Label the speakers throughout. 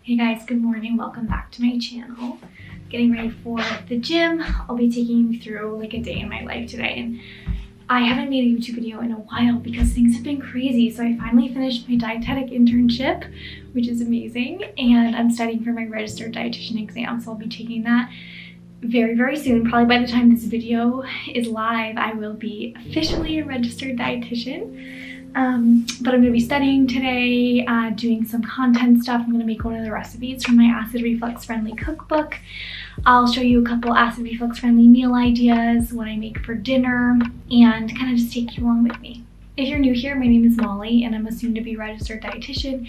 Speaker 1: Hey guys, good morning. Welcome back to my channel. Getting ready for the gym. I'll be taking you through like a day in my life today. And I haven't made a YouTube video in a while because things have been crazy. So I finally finished my dietetic internship, which is amazing. And I'm studying for my registered dietitian exam. So I'll be taking that very, very soon. Probably by the time this video is live, I will be officially a registered dietitian. But I'm going to be studying today, doing some content stuff. I'm going to make one of the recipes from my acid reflux friendly cookbook. I'll show you a couple acid reflux friendly meal ideas, what I make for dinner, and kind of just take you along with me. If you're new here, my name is Molly and I'm a soon to be registered dietitian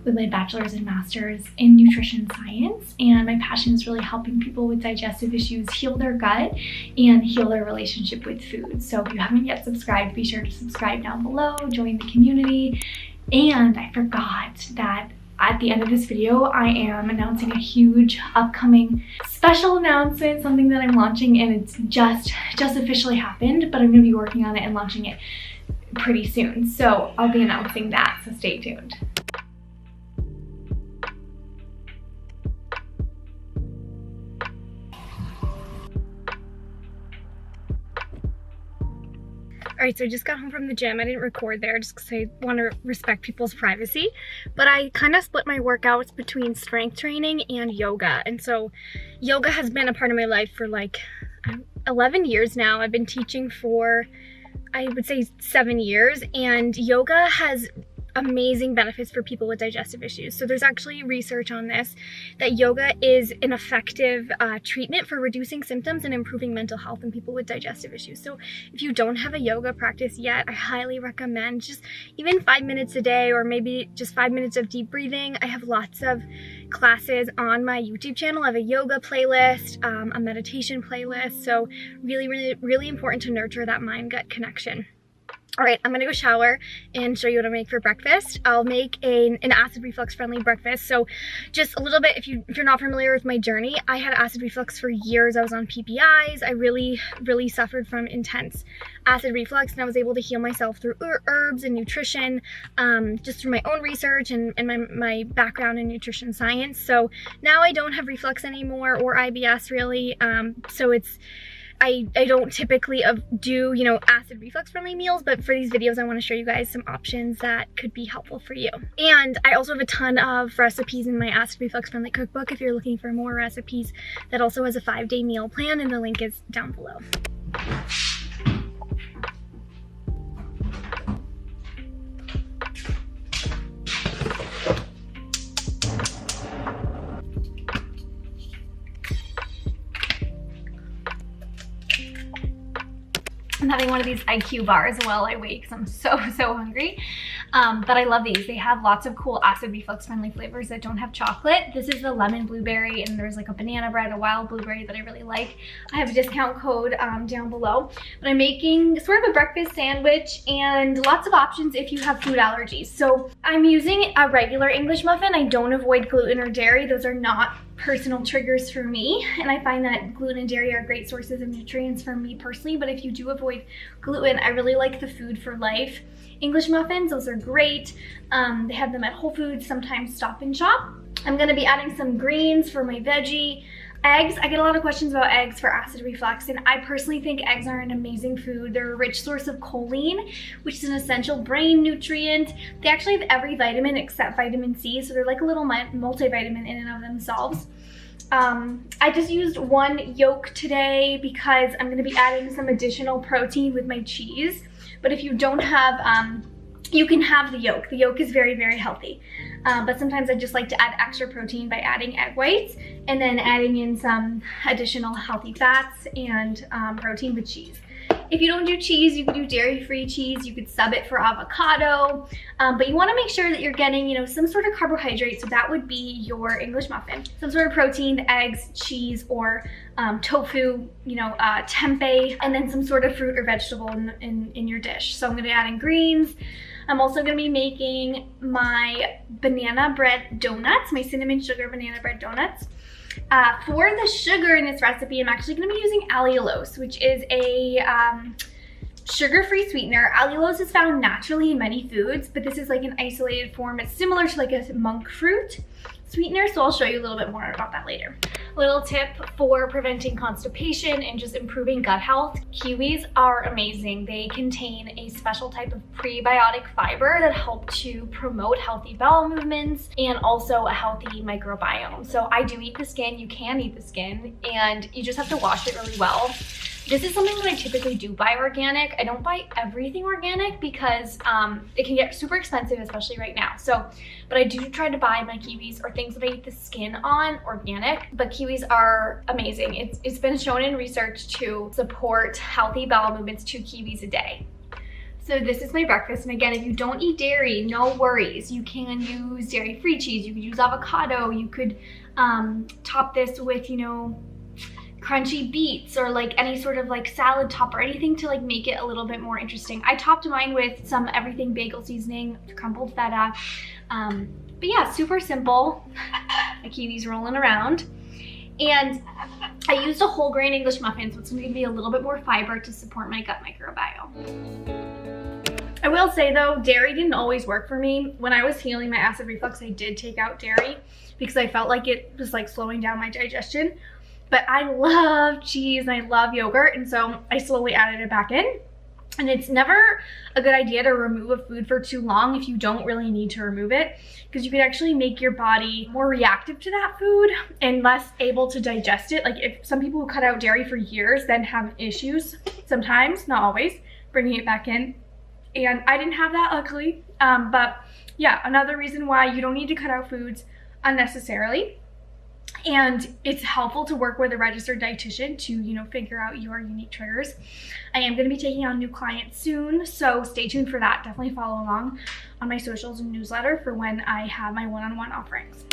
Speaker 1: with my bachelor's and master's in nutrition science. And my passion is really helping people with digestive issues heal their gut and heal their relationship with food. So if you haven't yet subscribed, be sure to subscribe down below, join the community. And I forgot that at the end of this video, I am announcing a huge upcoming special announcement, something that I'm launching, and it's just officially happened, but I'm gonna be working on it and launching it pretty soon. So I'll be announcing that, so stay tuned. All right, so I just got home from the gym. I didn't record there just because I want to respect people's privacy, but I kind of split my workouts between strength training and yoga. And so yoga has been a part of my life for like 11 years now. I've been teaching for, I would say, 7 years, and yoga has amazing benefits for people with digestive issues. So there's actually research on this, that yoga is an effective treatment for reducing symptoms and improving mental health in people with digestive issues. So if you don't have a yoga practice yet, I highly recommend just even 5 minutes a day, or maybe just 5 minutes of deep breathing. I have lots of classes on my YouTube channel. I have a yoga playlist, a meditation playlist. So really important to nurture that mind-gut connection. All right, I'm gonna go shower and show you what I make for breakfast. I'll make an acid reflux friendly breakfast. So just a little bit, if you're not familiar with my journey, I had acid reflux for years. I was on PPIs. I really suffered from intense acid reflux, and I was able to heal myself through herbs and nutrition, just through my own research and my background in nutrition science. So now I don't have reflux anymore, or IBS really. So I don't typically do, acid reflux friendly meals, but for these videos, I want to show you guys some options that could be helpful for you. And I also have a ton of recipes in my acid reflux friendly cookbook if you're looking for more recipes. That also has a 5-day meal plan, and the link is down below. I'm having one of these IQ bars while I wait because I'm so hungry. But I love these. They have lots of cool acid reflux friendly flavors that don't have chocolate. This is the lemon blueberry, and there's like a banana bread, a wild blueberry that I really like. I have a discount code down below. But I'm making sort of a breakfast sandwich and lots of options if you have food allergies. So I'm using a regular English muffin. I don't avoid gluten or dairy. Those are not personal triggers for me, and I find that gluten and dairy are great sources of nutrients for me personally. But if you do avoid gluten, I really like the Food for Life English muffins. Those are great. They have them at Whole Foods, sometimes Stop and Shop. I'm going to be adding some greens for my veggie. Eggs, I get a lot of questions about eggs for acid reflux, and I personally think eggs are an amazing food. They're a rich source of choline, which is an essential brain nutrient. They actually have every vitamin except vitamin C, so they're like a little multivitamin in and of themselves. I just used one yolk today because I'm going to be adding some additional protein with my cheese. But if you don't have, you can have the yolk. The yolk is very healthy. But sometimes I just like to add extra protein by adding egg whites and then adding in some additional healthy fats and protein with cheese. If you don't do cheese, you could do dairy-free cheese. You could sub it for avocado, but you want to make sure that you're getting, some sort of carbohydrate. So that would be your English muffin, some sort of protein, eggs, cheese, or tofu, tempeh, and then some sort of fruit or vegetable in your dish. So I'm going to add in greens. I'm also going to be making my banana bread donuts, my cinnamon sugar banana bread donuts. For the sugar in this recipe, I'm actually going to be using allulose, which is a sugar-free sweetener. Allulose is found naturally in many foods, but this is like an isolated form. It's similar to like a monk fruit sweetener, so I'll show you a little bit more about that later. Little tip for preventing constipation and just improving gut health. Kiwis are amazing. They contain a special type of prebiotic fiber that help to promote healthy bowel movements and also a healthy microbiome. So I do eat the skin, you can eat the skin, and you just have to wash it really well. This is something that I typically do buy organic. I don't buy everything organic because it can get super expensive, especially right now. So, but I do try to buy my kiwis or things that I eat the skin on organic. But kiwis are amazing. It's been shown in research to support healthy bowel movements, 2 kiwis a day. So this is my breakfast, and again, if you don't eat dairy, no worries. You can use dairy-free cheese, you could use avocado, you could top this with, you know, crunchy beets or like any sort of like salad top or anything to like make it a little bit more interesting. I topped mine with some everything bagel seasoning, crumbled feta. But yeah, super simple. My kiwi's rolling around. And I used a whole grain English muffin, so it's gonna give me a little bit more fiber to support my gut microbiome. I will say though, dairy didn't always work for me. When I was healing my acid reflux, I did take out dairy because I felt like it was like slowing down my digestion. But I love cheese and I love yogurt, and so I slowly added it back in. And it's never a good idea to remove a food for too long if you don't really need to remove it, because you could actually make your body more reactive to that food and less able to digest it. Like if some people who cut out dairy for years then have issues sometimes, not always, bringing it back in. And I didn't have that, luckily. But yeah, another reason why you don't need to cut out foods unnecessarily. And it's helpful to work with a registered dietitian to, you know, figure out your unique triggers. I am going to be taking on new clients soon, so stay tuned for that. Definitely follow along on my socials and newsletter for when I have my one-on-one offerings.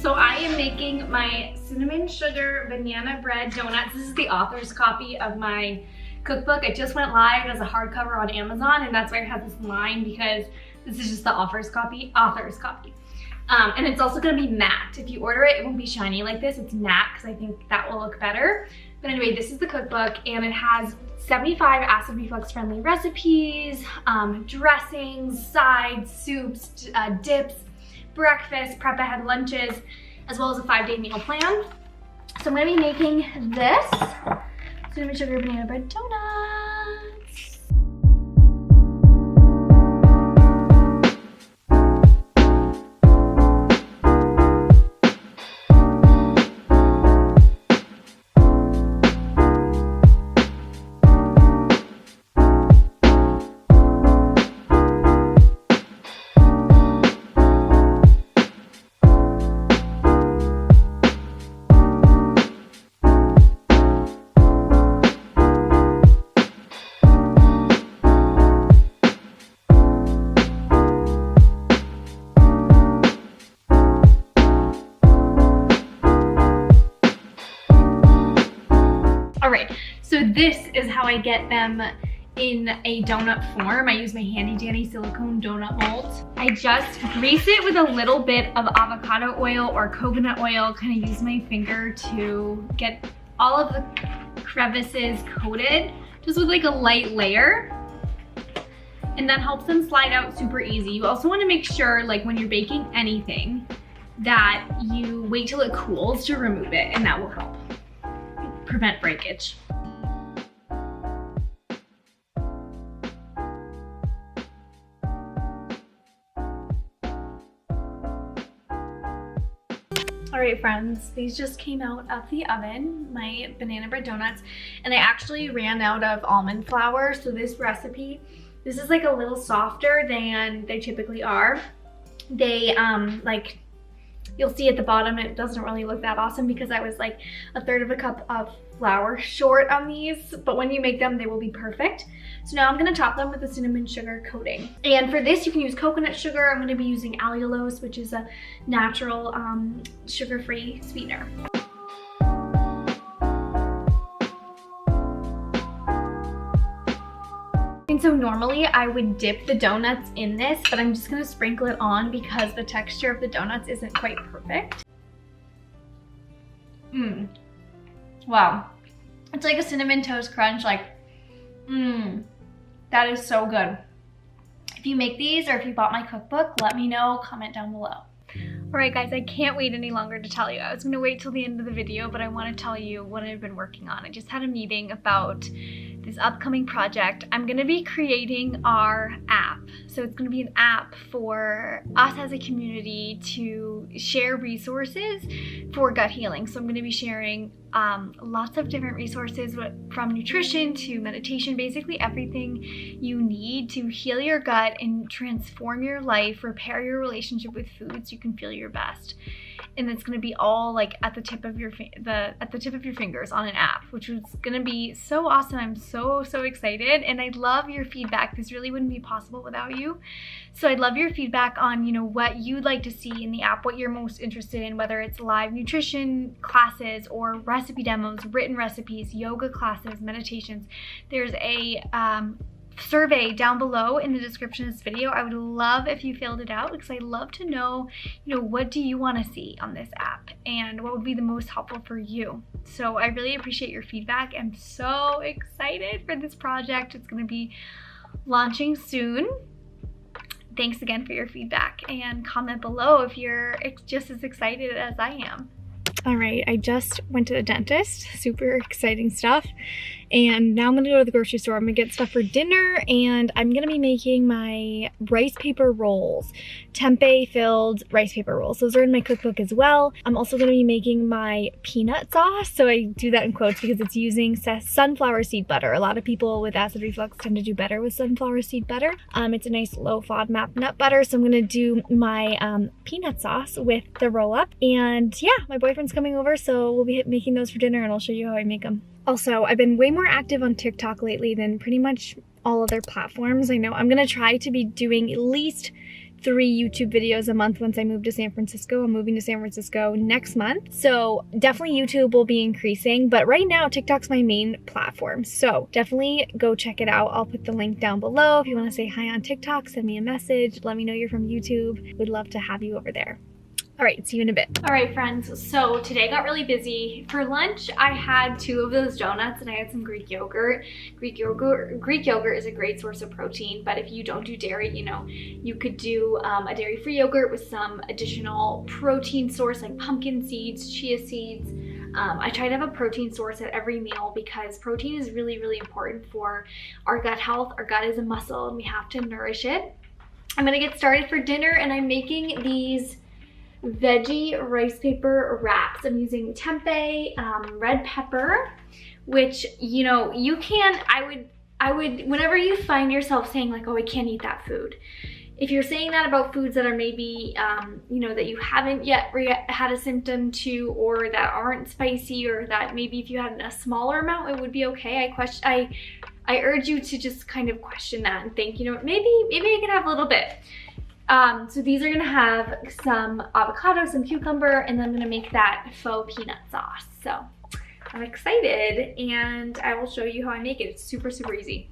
Speaker 1: So I am making my cinnamon sugar banana bread donuts. This is the author's copy of my cookbook. It just went live as a hardcover on Amazon, and that's why I have this line, because this is just the author's copy. And it's also gonna be matte. If you order it, it won't be shiny like this. It's matte because I think that will look better. But anyway, this is the cookbook, and it has 75 acid reflux friendly recipes, dressings, sides, soups, dips, breakfast, prep ahead lunches, as well as a 5-day meal plan. So I'm gonna be making this cinnamon sugar banana bread donuts. All right, so this is how I get them in a donut form. I use my handy dandy silicone donut mold. I just grease it with a little bit of avocado oil or coconut oil, kind of use my finger to get all of the crevices coated, just with like a light layer. And that helps them slide out super easy. You also want to make sure, like when you're baking anything, that you wait till it cools to remove it, and that will help prevent breakage. All right, friends, these just came out of the oven, my banana bread donuts, and I actually ran out of almond flour, so this recipe, this is like a little softer than they typically are. They, like, you'll see at the bottom, it doesn't really look that awesome because I was like 1/3 of a cup of flour short on these, but when you make them, they will be perfect. So now I'm gonna top them with a cinnamon sugar coating. And for this, you can use coconut sugar. I'm gonna be using allulose, which is a natural sugar-free sweetener. You can And so normally I would dip the donuts in this, but I'm just gonna sprinkle it on because the texture of the donuts isn't quite perfect. Wow. It's like a cinnamon toast crunch, like, that is so good. If you make these or if you bought my cookbook, let me know, comment down below. Alright guys, I can't wait any longer to tell you. I was going to wait till the end of the video, but I want to tell you what I've been working on. I just had a meeting about this upcoming project. I'm going to be creating our app. So it's going to be an app for us as a community to share resources for gut healing. So I'm going to be sharing lots of different resources from nutrition to meditation, basically everything you need to heal your gut and transform your life, repair your relationship with food so you can feel your best. And it's going to be all like at the tip of your fingers on an app, which is going to be so awesome. I'm so excited, and I love your feedback. This really wouldn't be possible without you. So I'd love your feedback on, you know, what you'd like to see in the app, what you're most interested in, whether it's live nutrition classes or recipe demos, written recipes, yoga classes, meditations. There's a survey down below in the description of this video. I would love if you filled it out because I love to know, you know, what do you want to see on this app and what would be the most helpful for you. So I really appreciate your feedback. I'm so excited for this project. It's going to be launching soon. Thanks again for your feedback, and comment below if you're just as excited as I am. All right, I just went to the dentist, super exciting stuff. And now I'm gonna go to the grocery store. I'm gonna get stuff for dinner, and I'm gonna be making my rice paper rolls, tempeh filled rice paper rolls. Those are in my cookbook as well. I'm also gonna be making my peanut sauce. So I do that in quotes because it's using sunflower seed butter. A lot of people with acid reflux tend to do better with sunflower seed butter. It's a nice low FODMAP nut butter. So I'm gonna do my peanut sauce with the roll up. And yeah, my boyfriend's coming over, so we'll be making those for dinner, and I'll show you how I make them. Also, I've been way more active on TikTok lately than pretty much all other platforms. I know I'm gonna try to be doing at least 3 YouTube videos a month once I move to San Francisco. I'm moving to San Francisco next month. So definitely YouTube will be increasing, but right now TikTok's my main platform. So definitely go check it out. I'll put the link down below. If you wanna say hi on TikTok, send me a message. Let me know you're from YouTube. We'd love to have you over there. All right, see you in a bit. All right, friends, so today got really busy. For lunch, I had 2 of those donuts and I had some Greek yogurt. Greek yogurt is a great source of protein, but if you don't do dairy, you know, you could do a dairy-free yogurt with some additional protein source like pumpkin seeds, chia seeds. I try to have a protein source at every meal because protein is really important for our gut health. Our gut is a muscle and we have to nourish it. I'm gonna get started for dinner, and I'm making these veggie rice paper wraps. I'm using tempeh, red pepper, which, you know, you can, I would, whenever you find yourself saying like, oh, I can't eat that food. If you're saying that about foods that are maybe, you know, that you haven't yet had a symptom to, or that aren't spicy, or that maybe if you had a smaller amount, it would be okay. I urge you to just kind of question that and think, you know, maybe I can have a little bit. So these are gonna have some avocado, some cucumber, and then I'm gonna make that faux peanut sauce. So I'm excited, and I will show you how I make it. It's super easy.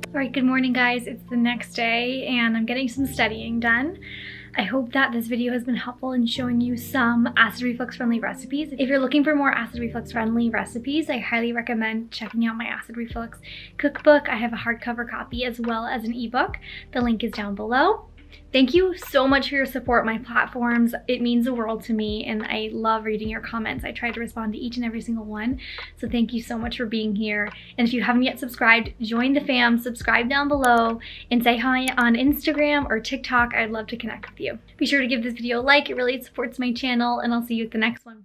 Speaker 1: All right, good morning guys. It's the next day and I'm getting some studying done. I hope that this video has been helpful in showing you some acid reflux friendly recipes. If you're looking for more acid reflux friendly recipes, I highly recommend checking out my acid reflux cookbook. I have a hardcover copy as well as an ebook. The link is down below. Thank you so much for your support on my platforms. It means the world to me, and I love reading your comments. I try to respond to each and every single one. So thank you so much for being here. And if you haven't yet subscribed, join the fam, subscribe down below, and say hi on Instagram or TikTok. I'd love to connect with you. Be sure to give this video a like. It really supports my channel, and I'll see you at the next one.